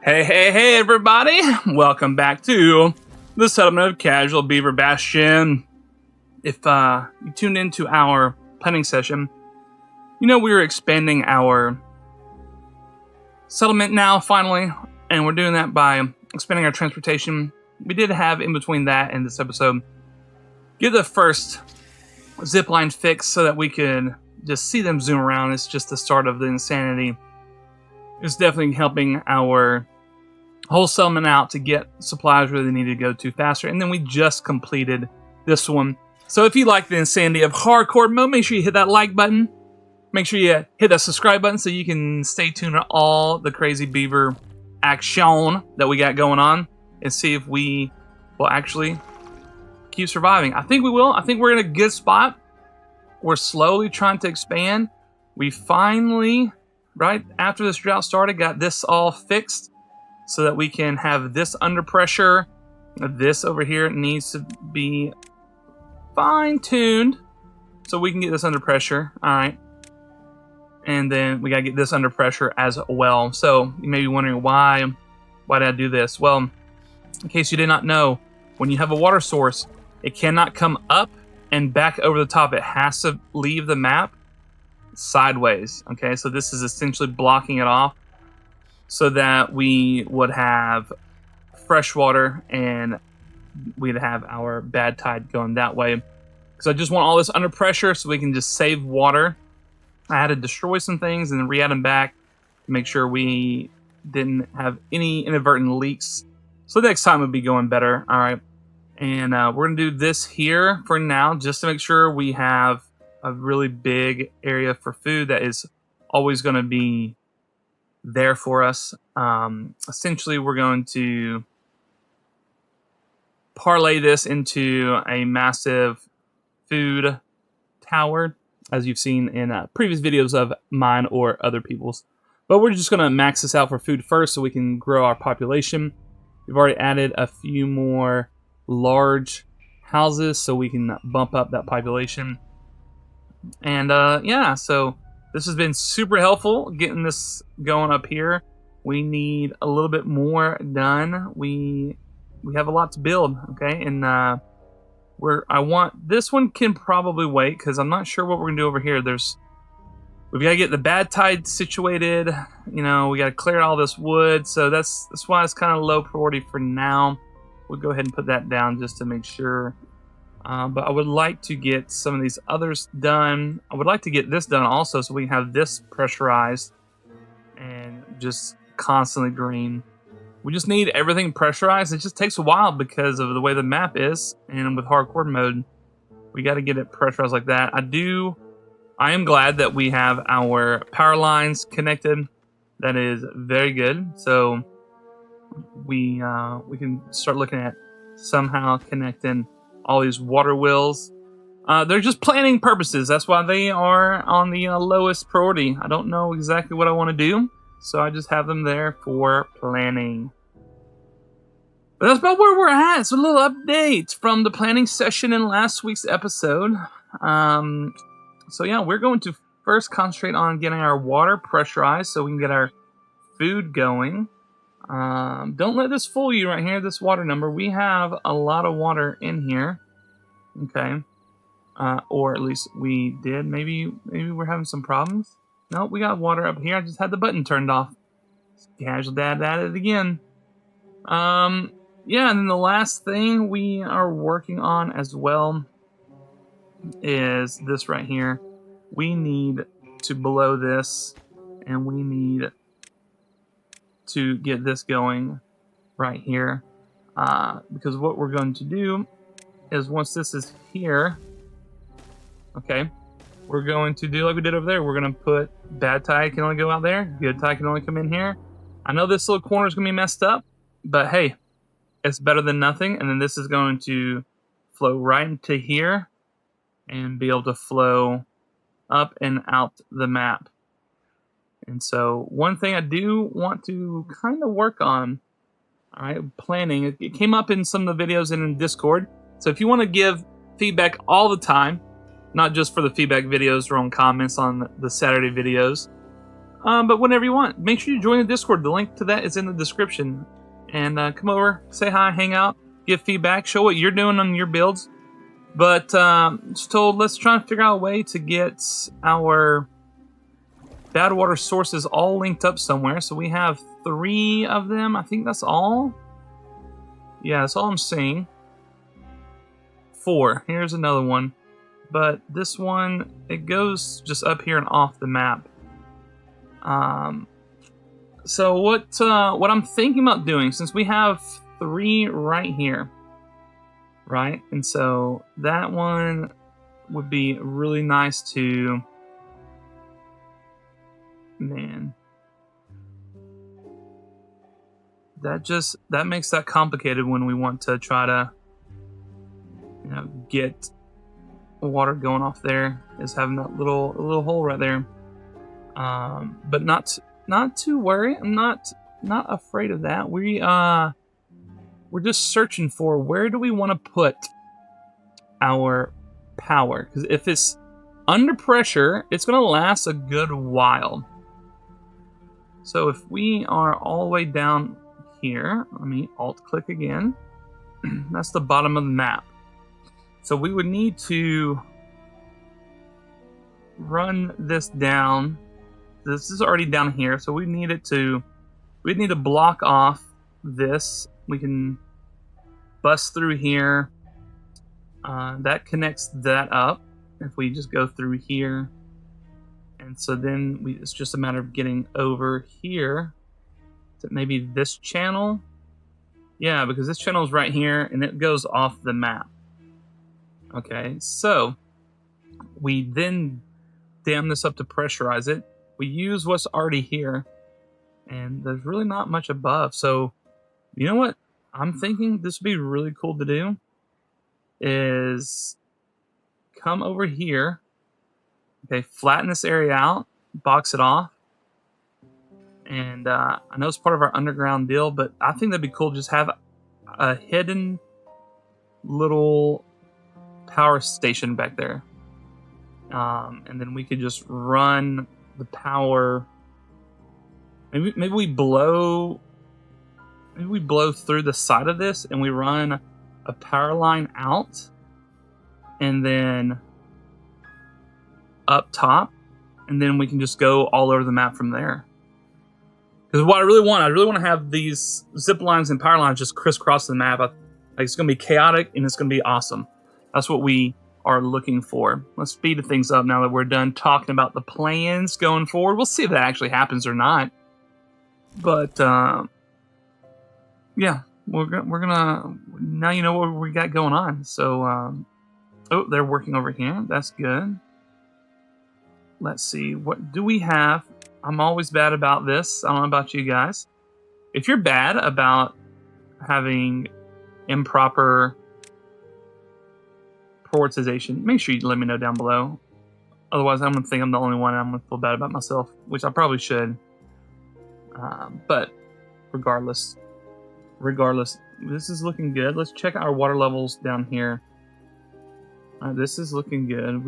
Hey, everybody! Welcome back to the settlement of Casual Beaver Bastion. If you tuned into our planning session, you know we were expanding our settlement now, finally, and we're doing that by expanding our transportation. We did have, in between that and this episode, get the first zipline fix so that we could just see them zoom around. It's just the start of the insanity. It's definitely helping our whole settlement out to get supplies where they need to go to faster. And then we just completed this one. So if you like the insanity of hardcore mode, make sure you hit that like button. Make sure you hit that subscribe button so you can stay tuned to all the crazy beaver action that we got going on and see if we will actually keep surviving. I think we will. I think we're in a good spot. We're slowly trying to expand. We finally, right after this drought started, got this all fixed so that we can have this under pressure. This over here needs to be fine-tuned so we can get this under pressure. All right. And then we got to get this under pressure as well. So you may be wondering why did I do this? Well, in case you did not know, when you have a water source, it cannot come up and back over the top. It has to leave the map sideways. Okay, so this is essentially blocking it off so that we would have fresh water and we'd have our bad tide going that way. Because I just want all this under pressure so we can just save water. I had to destroy some things and then re-add them back to make sure we didn't have any inadvertent leaks. So next time would be going better. All right. And we're going to do this here for now just to make sure we have a really big area for food that is always going to be there for us. Essentially, we're going to parlay this into a massive food tower, as you've seen in previous videos of mine or other people's. But we're just going to max this out for food first so we can grow our population. We've already added a few more large houses so we can bump up that population. And yeah, so this has been super helpful getting this going up here. We need a little bit more done. We have a lot to build, okay? And I want this one can probably wait because I'm not sure what we're gonna do over here. We've got to get the bad tide situated. You know, we got to clear all this wood, so that's why it's kind of low priority for now. We'll go ahead and put that down just to make sure. But I would like to get some of these others done. I would like to get this done also so we can have this pressurized and just constantly green. We just need everything pressurized. It just takes a while because of the way the map is. And with hardcore mode, we got to get it pressurized like that. I am glad that we have our power lines connected. That is very good. So we can start looking at somehow connecting all these water wheels. They're just planning purposes. That's why they are on the lowest priority. I don't know exactly what I want to do, so I just have them there for planning. But that's about where we're at. So a little update from the planning session in last week's episode. So yeah, we're going to first concentrate on getting our water pressurized so we can get our food going. Don't let this fool you right here, this water number. We have a lot of water in here. Okay. Or at least we did. Maybe we're having some problems. No, we got water up here. I just had the button turned off. Casual dad added it again. Yeah, and then the last thing we are working on as well is this right here. We need to blow this, and we need to get this going right here, because what we're going to do is once this is here, okay, we're going to do like we did over there. We're going to put bad tide can only go out there, good tide can only come in here. I know this little corner is going to be messed up, but hey, it's better than nothing. And then this is going to flow right into here and be able to flow up and out the map. And so one thing I do want to kind of work on, all right, planning. It came up in some of the videos and in Discord. So if you want to give feedback all the time, not just for the feedback videos or on comments on the Saturday videos, But whenever you want, make sure you join the Discord. The link to that is in the description. And come over, say hi, hang out, give feedback, show what you're doing on your builds. But just told, let's try and figure out a way to get our bad water sources all linked up somewhere. So we have 3 of them. I think that's all. Yeah, that's all I'm seeing. 4. Here's another one. But this one, it goes just up here and off the map. So what I'm thinking about doing, since we have 3 right here, right? And so that one would be really nice to, man, that makes that complicated when we want to try to, you know, get water going off there, is having that little hole right there. But not to worry. I'm not afraid of that. We're just searching for where do we want to put our power, because if it's under pressure, it's going to last a good while. So if we are all the way down here, let me alt click again. That's the bottom of the map. So we would need to run this down. This is already down here, so we'd need to block off this. We can bust through here. That connects that up if we just go through here. And so then it's just a matter of getting over here to maybe this channel. Yeah, because this channel is right here and it goes off the map. Okay, so we then dam this up to pressurize it. We use what's already here, and there's really not much above. So, you know what I'm thinking this would be really cool to do is come over here. Okay, flatten this area out, box it off. And I know it's part of our underground deal, but I think that'd be cool. Just have a hidden little power station back there. And then we could just run the power. Maybe we blow through the side of this and we run a power line out and then up top, and then we can just go all over the map from there. Because what I really want to have these zip lines and power lines just crisscross the map. Like, it's going to be chaotic and it's going to be awesome. That's what we are looking for. Let's speed things up now that we're done talking about the plans going forward. We'll see if that actually happens or not. But yeah, we're gonna now you know what we got going on. So oh, they're working over here. That's good. Let's see, what do we have? I'm always bad about this. I don't know about you guys. If you're bad about having improper prioritization, make sure you let me know down below. Otherwise, I'm going to think I'm the only one and I'm going to feel bad about myself, which I probably should. But regardless, this is looking good. Let's check our water levels down here. This is looking good.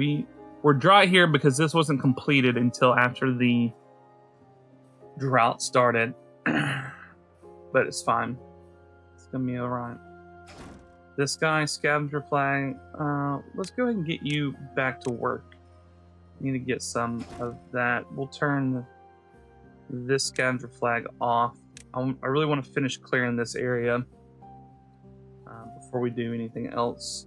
We're dry here because this wasn't completed until after the drought started. But it's fine. It's going to be alright. This guy, scavenger flag. Let's go ahead and get you back to work. Need to get some of that. We'll turn this scavenger flag off. I really want to finish clearing this area before we do anything else.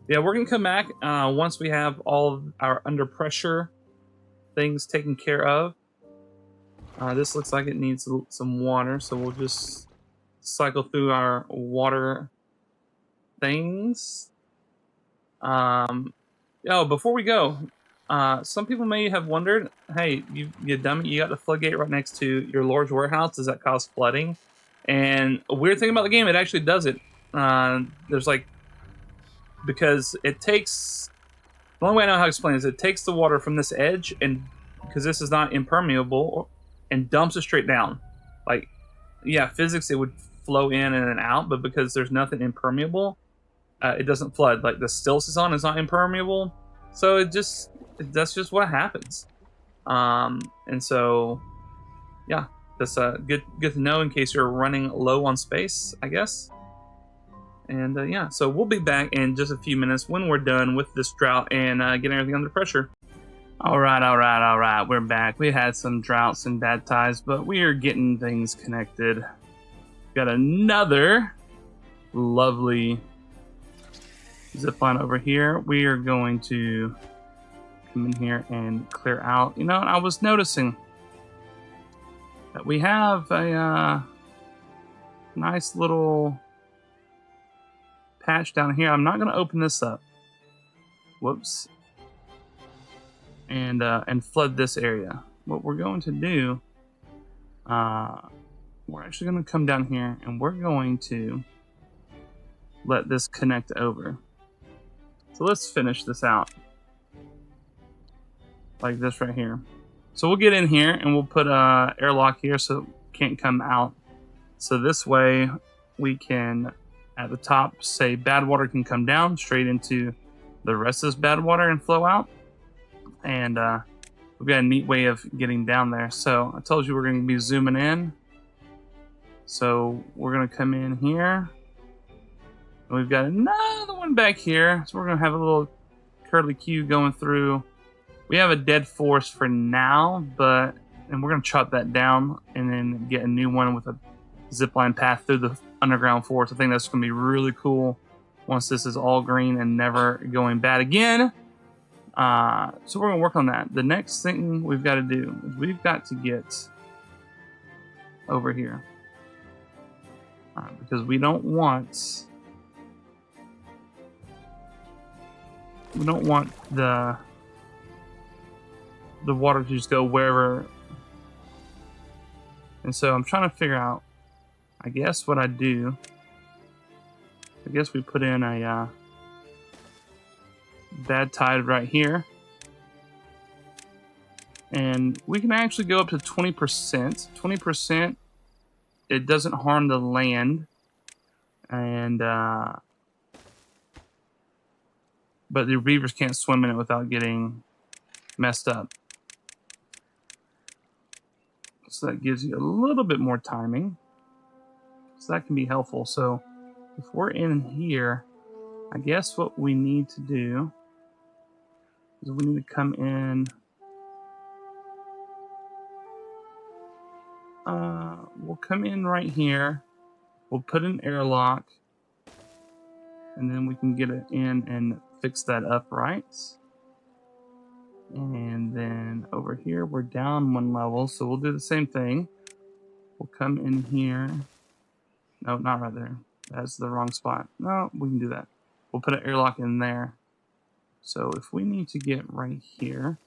Yeah, we're going to come back once we have all of our under pressure things taken care of. This looks like it needs some water, so we'll just cycle through our water things. Before we go, some people may have wondered, hey, you dummy, you got the floodgate right next to your large warehouse. Does that cause flooding? And a weird thing about the game, it actually does it. Because it takes, the only way I know how to explain it is it takes the water from this edge, and because this is not impermeable, and dumps it straight down. Like, yeah, physics, it would flow in and out, but because there's nothing impermeable, it doesn't flood. Like, the stilts is on, it's not impermeable, so that's just what happens. And so, yeah, that's good to know in case you're running low on space, I guess. And yeah, so we'll be back in just a few minutes when we're done with this drought and getting everything under pressure. All right. We're back. We had some droughts and bad tides, but we are getting things connected. Got another lovely zipline over here. We are going to come in here and clear out. You know, I was noticing that we have a nice little patch down here. I'm not going to open this up. Whoops. And flood this area. What we're going to do, we're actually going to come down here and we're going to let this connect over. So let's finish this out like this right here. So we'll get in here and we'll put a airlock here so it can't come out. So this way we can, at the top, say bad water can come down straight into the rest of this bad water and flow out. And we've got a neat way of getting down there. So I told you we're going to be zooming in. So we're going to come in here. And we've got another one back here. So we're going to have a little curly Q going through. We have a dead forest for now, and we're going to chop that down and then get a new one with a zipline path through the underground forest. I think that's going to be really cool once this is all green and never going bad again. So we're going to work on that. The next thing we've got to do is we've got to get over here. Because we don't want the water to just go wherever. And so I'm trying to figure out, I guess what I do, I guess we put in a bad tide right here. And we can actually go up to 20%. 20%, it doesn't harm the land. And but the beavers can't swim in it without getting messed up. So that gives you a little bit more timing. So that can be helpful. So if we're in here, I guess what we need to do is we need to come in. We'll come in right here. We'll put an airlock. And then we can get it in and fix that up right. And then over here, we're down one level. So we'll do the same thing. We'll come in here. No, not right there. That's the wrong spot. No, we can do that. We'll put an airlock in there. So if we need to get right here,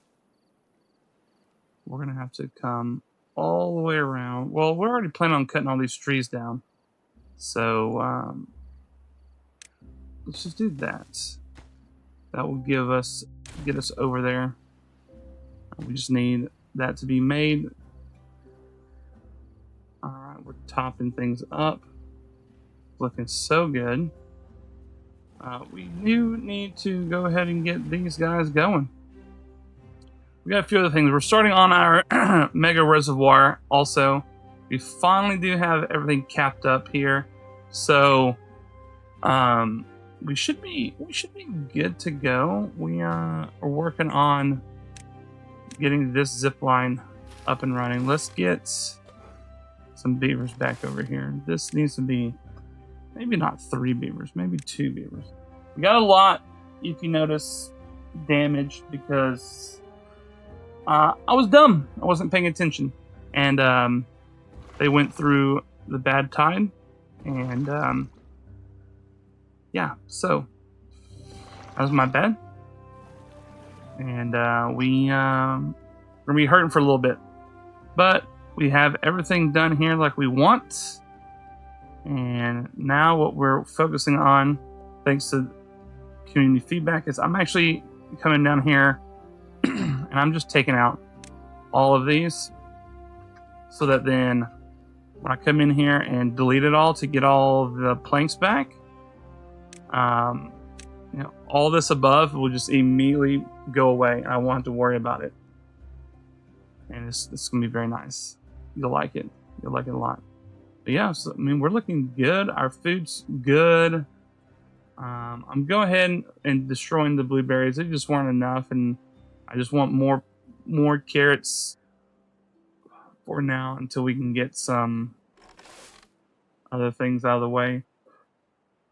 we're going to have to come all the way around. Well, we're already planning on cutting all these trees down. So let's just do that. That will get us over there. We just need that to be made. All right, we're topping things up. Looking so good. We do need to go ahead and get these guys going. We got a few other things. We're starting on our mega reservoir also. We finally do have everything capped up here. So we should be good to go. We are working on getting this zip line up and running. Let's get some beavers back over here. This needs to be maybe not 3 beavers, maybe 2 beavers. We got a lot, if you notice, damaged because I was dumb. I wasn't paying attention. And they went through the bad tide. And yeah, so that was my bad. And we're going to be hurting for a little bit. But we have everything done here like we want. And now what we're focusing on, thanks to community feedback, is I'm actually coming down here and I'm just taking out all of these so that then when I come in here and delete it all to get all of the planks back, all this above will just immediately go away. I won't have to worry about it. and it's gonna be very nice. You'll like it. You'll like it a lot. But yeah, so, I mean, we're looking good. Our food's good. I'm going ahead and destroying the blueberries. They just weren't enough, and I just want more carrots for now until we can get some other things out of the way.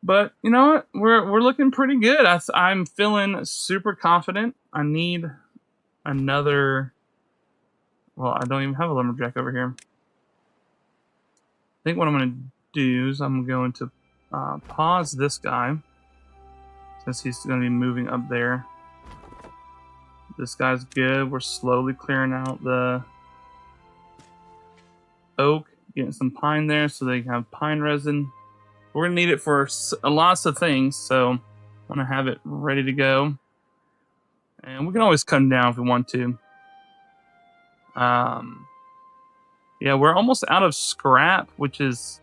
But you know what? We're looking pretty good. I'm feeling super confident. I need another. Well, I don't even have a lumberjack over here. I think what I'm going to do is I'm going to pause this guy since he's going to be moving up there. This guy's good. We're slowly clearing out the oak, getting some pine there so they can have pine resin. We're going to need it for lots of things, so I'm going to have it ready to go. And we can always come down if we want to. Yeah, we're almost out of scrap, which is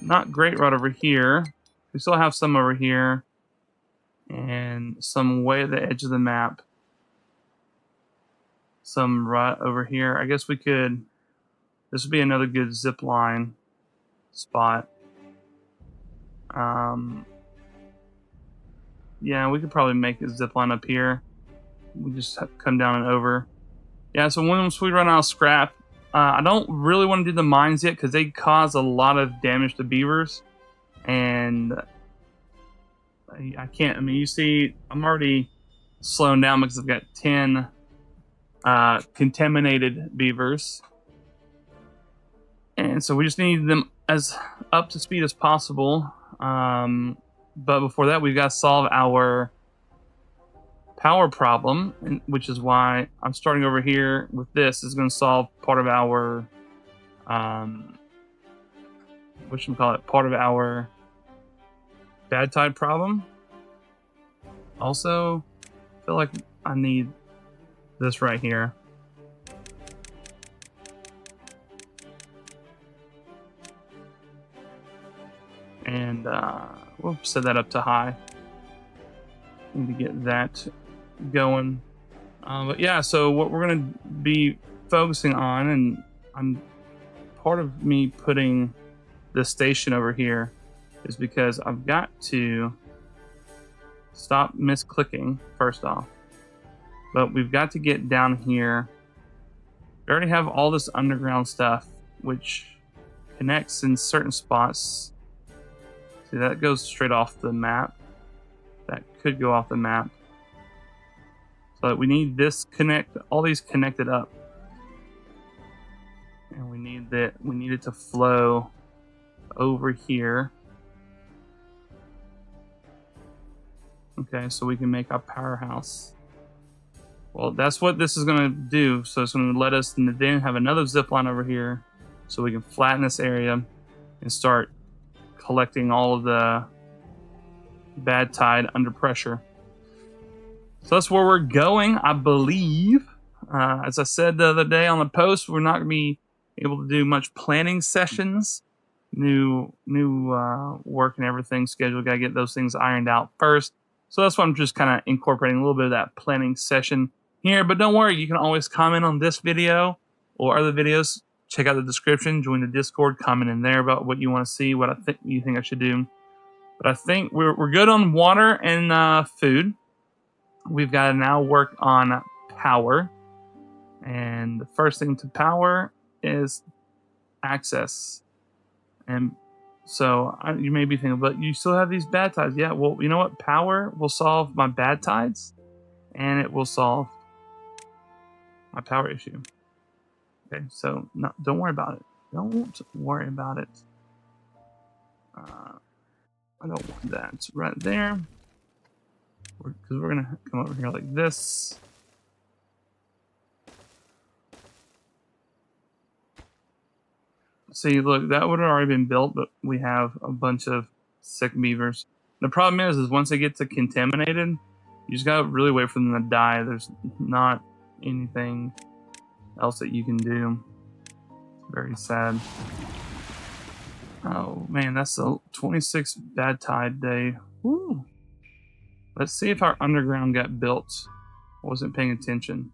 not great right over here. We still have some over here and some way at the edge of the map. Some right over here. I guess we could... This would be another good zipline spot. Yeah, we could probably make a zipline up here. We just have to come down and over. Yeah, so once we run out of scrap, I don't really want to do the mines yet because they cause a lot of damage to beavers. And I can't, I mean, you see, I'm already slowing down because I've got 10 contaminated beavers. And so we just need them as up to speed as possible. But before that, we've got to solve our power problem, which is why I'm starting over here with this. Is going to solve part of our, part of our badtide problem. Also, I feel like I need this right here. And we'll set that up to high. Need to get that going. But yeah, so what we're going to be focusing on, and I'm part of me putting the station over here is because I've got to stop misclicking first off. But we've got to get down here. We already have all this underground stuff, which connects in certain spots. See, that goes straight off the map. That could go off the map. So we need this all these connected up. And we need it to flow over here. Okay, so we can make our powerhouse. Well, that's what this is going to do. So it's going to let us then have another zip line over here so we can flatten this area and start collecting all of the bad tide under pressure. So that's where we're going, I believe. As I said the other day on the post, we're not going to be able to do much planning sessions. New work and everything scheduled. Got to get those things ironed out first. So that's why I'm just kind of incorporating a little bit of that planning session here. But don't worry, you can always comment on this video or other videos. Check out the description, join the Discord, comment in there about what you want to see, what you think I should do. But I think we're good on water and food. We've got to now work on power. And the first thing to power is access. And so you may be thinking, but you still have these bad tides. Yeah, well, you know what? Power will solve my bad tides, and it will solve my power issue. Okay, so don't worry about it. Don't worry about it. I don't want that right there. Because we're going to come over here like this. See, look, that would have already been built, but we have a bunch of sick beavers. The problem is once they get to contaminated, you just gotta really wait for them to die. There's not anything else that you can do. It's very sad. Oh man, that's a 26 bad tide day. Woo. Let's see if our underground got built. I wasn't paying attention.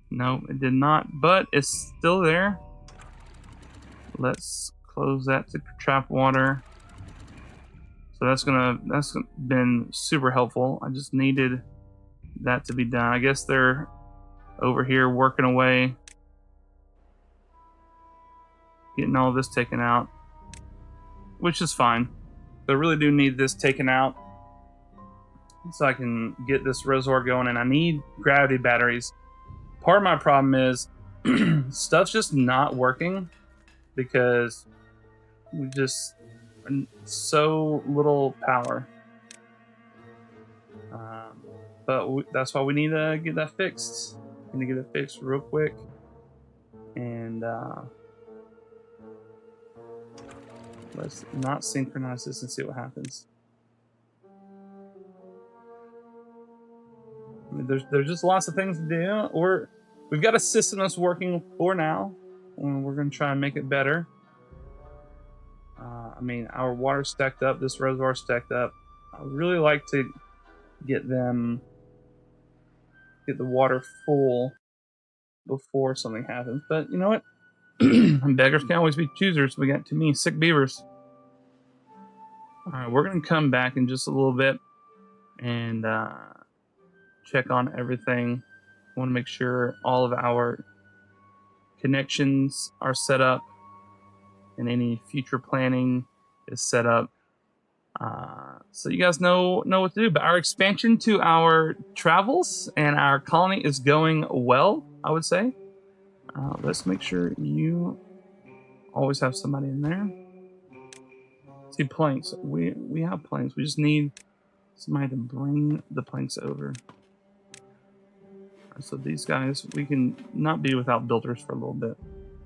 No, it did not, but it's still there. Let's close that to trap water. So that's been super helpful. I just needed that to be done. I guess they're over here working away, getting all this taken out, which is fine. But I really do need this taken out so I can get this reservoir going, and I need gravity batteries. Part of my problem is stuff's just not working because we just so little power. That's why we need to get that fixed. We need to get it fixed real quick. And let's not synchronize this and see what happens. I mean, there's just lots of things to do. We've got a system that's working for now, and we're going to try and make it better. I mean, our water's stacked up. This reservoir's stacked up. I really like to get the water full before something happens. But you know what? Beggars can always be choosers. We got too many sick beavers. All right, we're going to come back in just a little bit and check on everything. I want to make sure all of our connections are set up and any future planning is set up. So you guys know what to do. But our expansion to our travels and our colony is going well, I would say. Let's make sure you always have somebody in there. See, planks. We have planks. We just need somebody to bring the planks over. So these guys, we can not be without builders for a little bit.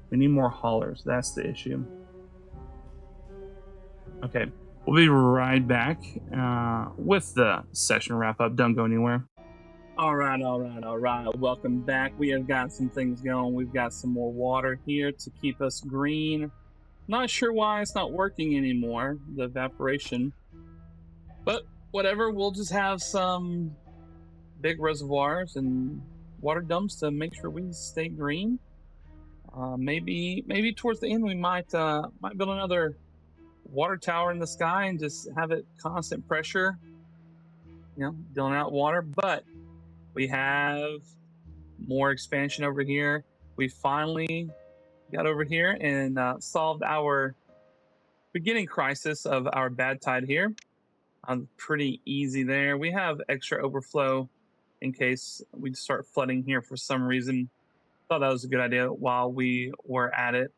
We need more haulers. That's the issue. Okay, we'll be right back with the session wrap up. Don't go anywhere. All right. Welcome back. We have got some things going. We've got some more water here to keep us green. Not sure why it's not working anymore, the evaporation. But whatever, we'll just have some big reservoirs and water dumps to make sure we stay green. Maybe towards the end we might build another water tower in the sky and just have it constant pressure, dealing out water. But we have more expansion over here. We finally got over here and solved our beginning crisis of our bad tide here. Pretty easy there. We have extra overflow in case we start flooding here for some reason. Thought that was a good idea while we were at it.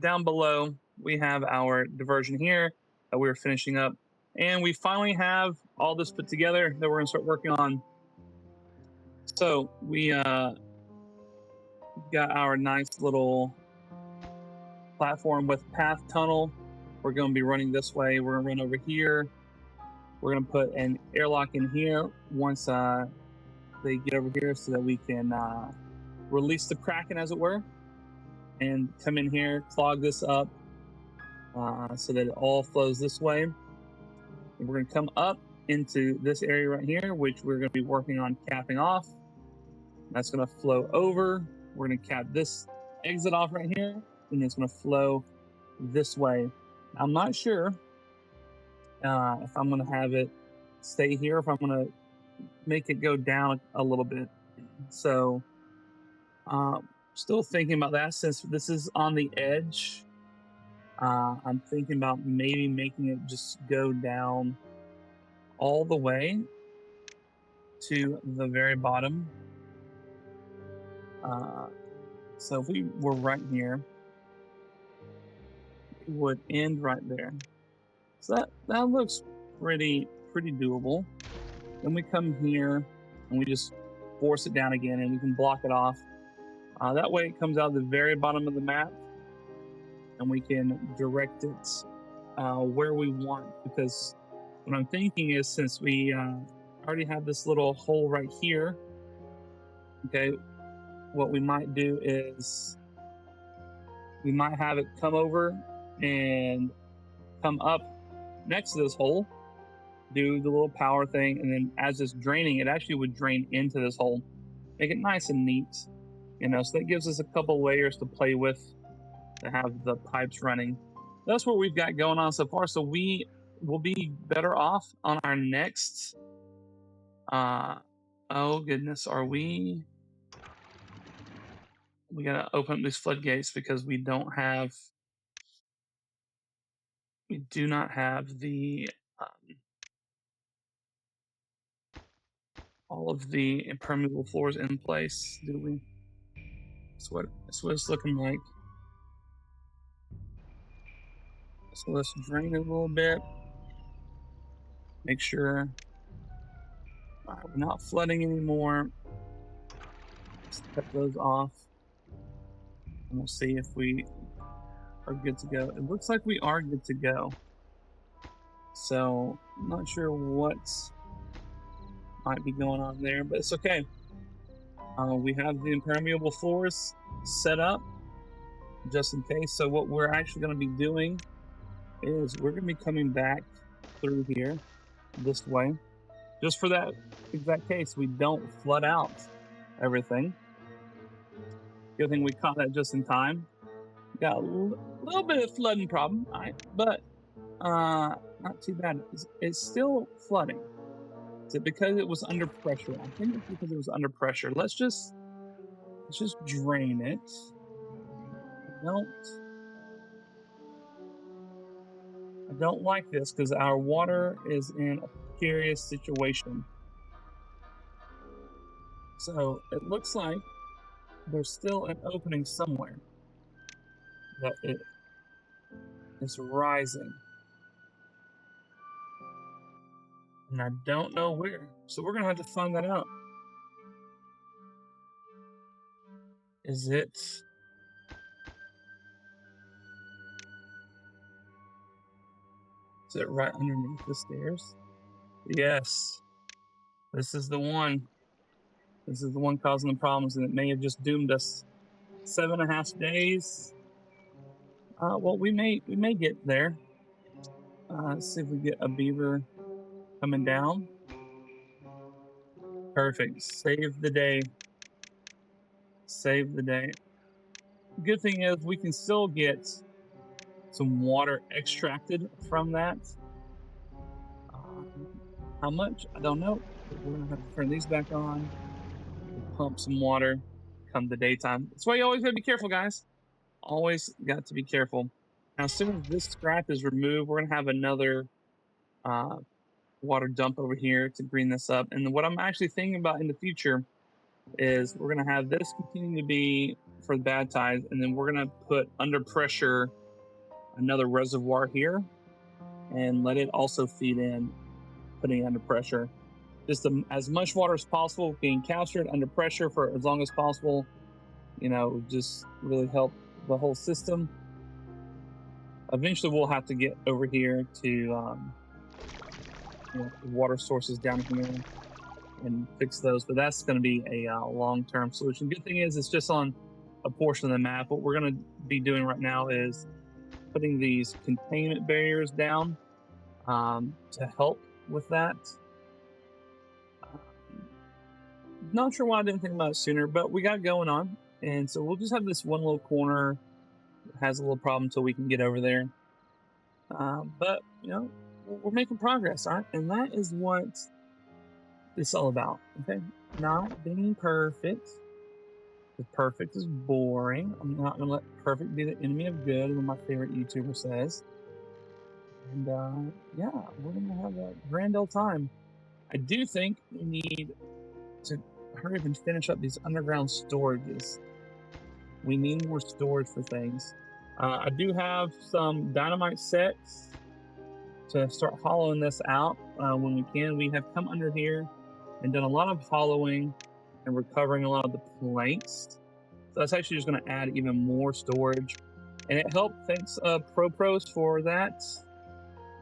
Down below, we have our diversion here that we're finishing up. And we finally have all this put together that we're going to start working on. So we got our nice little platform with path tunnel. We're going to be running this way. We're going to run over here. We're going to put an airlock in here once they get over here so that we can release the Kraken, as it were, and come in here, clog this up so that it all flows this way. And we're going to come up into this area right here, which we're going to be working on capping off. That's going to flow over. We're going to cap this exit off right here, and it's going to flow this way. I'm not sure if I'm going to have it stay here, if I'm going to make it go down a little bit. So still thinking about that. Since this is on the edge, I'm thinking about maybe making it just go down all the way to the very bottom. So if we were right here, it would end right there. So that looks pretty doable. Then we come here and we just force it down again, and we can block it off. That way it comes out the very bottom of the map, and we can direct it where we want. Because what I'm thinking is, since we already have this little hole right here, okay, what we might do is we might have it come over and come up next to this hole, do the little power thing, and then as it's draining, it actually would drain into this hole. Make it nice and neat. You know, so that gives us a couple layers to play with to have the pipes running. That's what we've got going on so far. So we will be better off on our next. Oh goodness, are we? We gotta open up these floodgates because we do not have the all of the impermeable floors in place, do we? That's what it's looking like. So let's drain it a little bit. Make sure we're not flooding anymore. Let's cut those off. And we'll see if we are good to go. It looks like we are good to go. So I'm not sure what might be going on there, but it's okay. We have the impermeable floors set up just in case. So what we're actually going to be doing is we're going to be coming back through here this way, just for that exact case we don't flood out everything. Good thing we caught that just in time. Got a little bit of flooding problem, all right, but not too bad. It's still flooding. Is it because it was under pressure? I think it's because it was under pressure. Let's just drain it. I don't like this because our water is in a precarious situation. So it looks like there's still an opening somewhere that it is rising. And I don't know where. So we're going to have to find that out. Is it right underneath the stairs? Yes. This is the one. This is the one causing the problems, and it may have just doomed us 7.5 days. Well, we may get there. Let's see if we get a beaver coming down. Perfect. Save the day. Save the day. Good thing is we can still get some water extracted from that. How much? I don't know. We're going to have to turn these back on. Pump some water come the daytime. That's why you always got to be careful, guys. Always got to be careful. Now, as soon as this scrap is removed, we're going to have another water dump over here to green this up. And what I'm actually thinking about in the future is we're going to have this continue to be for the bad tides, and then we're going to put under pressure another reservoir here and let it also feed in, putting it under pressure. Just as much water as possible being captured under pressure for as long as possible, you know, just really help the whole system. Eventually we'll have to get over here to water sources down here and fix those, but that's going to be a long-term solution. Good thing is it's just on a portion of the map. What we're going to be doing right now is putting these containment barriers down to help with that. Not sure why I didn't think about it sooner, but we got it going on, and so we'll just have this one little corner that has a little problem until we can get over there. But you know, we're making progress, all right? And that is what it's all about. Okay, not being perfect. The perfect is boring. I'm not gonna let perfect be the enemy of good, as my favorite YouTuber says. And yeah, we're gonna have a grand old time. I do think we need to hurry up and finish up these underground storages. We need more storage for things. I do have some dynamite sets to start hollowing this out when we can. We have come under here and done a lot of hollowing and recovering a lot of the planks. So that's actually just going to add even more storage. And it helped, thanks ProPros for that.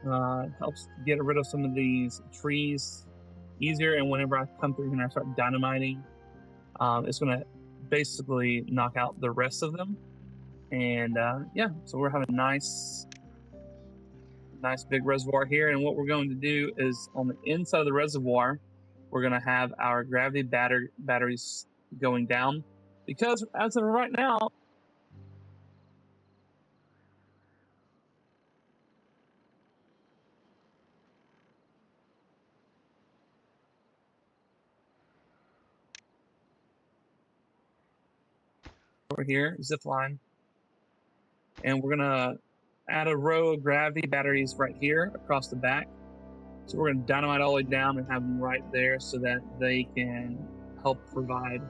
It helps get rid of some of these trees easier. And whenever I come through here and I start dynamiting, it's going to basically knock out the rest of them. And yeah, so we're having a nice big reservoir here. And what we're going to do is on the inside of the reservoir, we're going to have our gravity batteries going down. because as of right now, over here, zipline, and we're gonna add a row of gravity batteries right here across the back. So we're gonna dynamite all the way down and have them right there so that they can help provide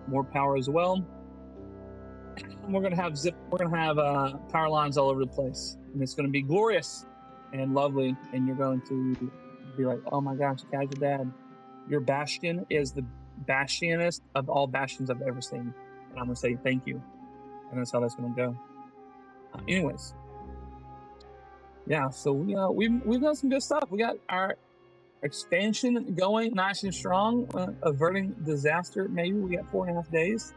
more power as well. And we're gonna have power lines all over the place, and it's gonna be glorious and lovely. And you're going to be like, oh my gosh, Casual Dad, your bastion is the bastionest of all bastions I've ever seen. And I'm gonna say thank you. And that's how that's gonna go. Anyways, yeah. So we've done some good stuff. We got our expansion going nice and strong, averting disaster. Maybe we got 4.5 days.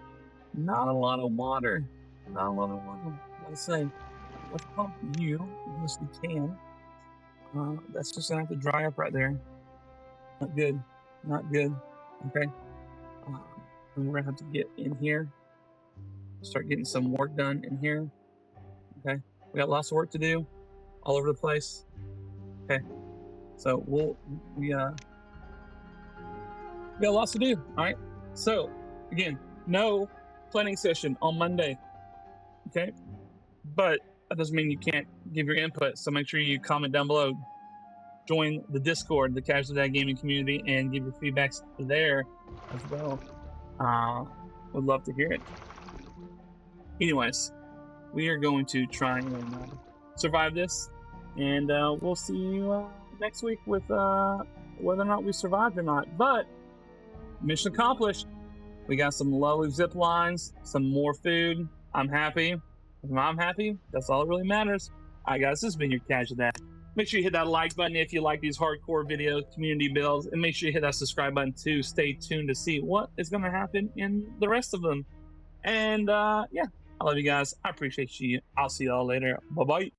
Not a lot of water. Not a lot of water. Let's say, let's pump you as we can. That's just gonna have to dry up right there. Not good. Not good. Okay. And we're gonna have to get in here. Start getting some work done in here. Okay. We got lots of work to do all over the place. Okay. So we got lots to do. All right. So again, no planning session on Monday. Okay. But that doesn't mean you can't give your input. So make sure you comment down below. Join the Discord, the Casual Dad Gaming community, and give your feedbacks there as well. Would love to hear it. Anyways, we are going to try and survive this, and we'll see you next week with whether or not we survived or not. But mission accomplished. We got some lovely zip lines, some more food. I'm happy. If I'm happy, that's all that really matters. All right, guys, this has been your Casual Dad. Make sure you hit that like button if you like these hardcore videos, community builds, and make sure you hit that subscribe button to stay tuned to see what is going to happen in the rest of them. And yeah, I love you guys. I appreciate you. I'll see y'all later. Bye-bye.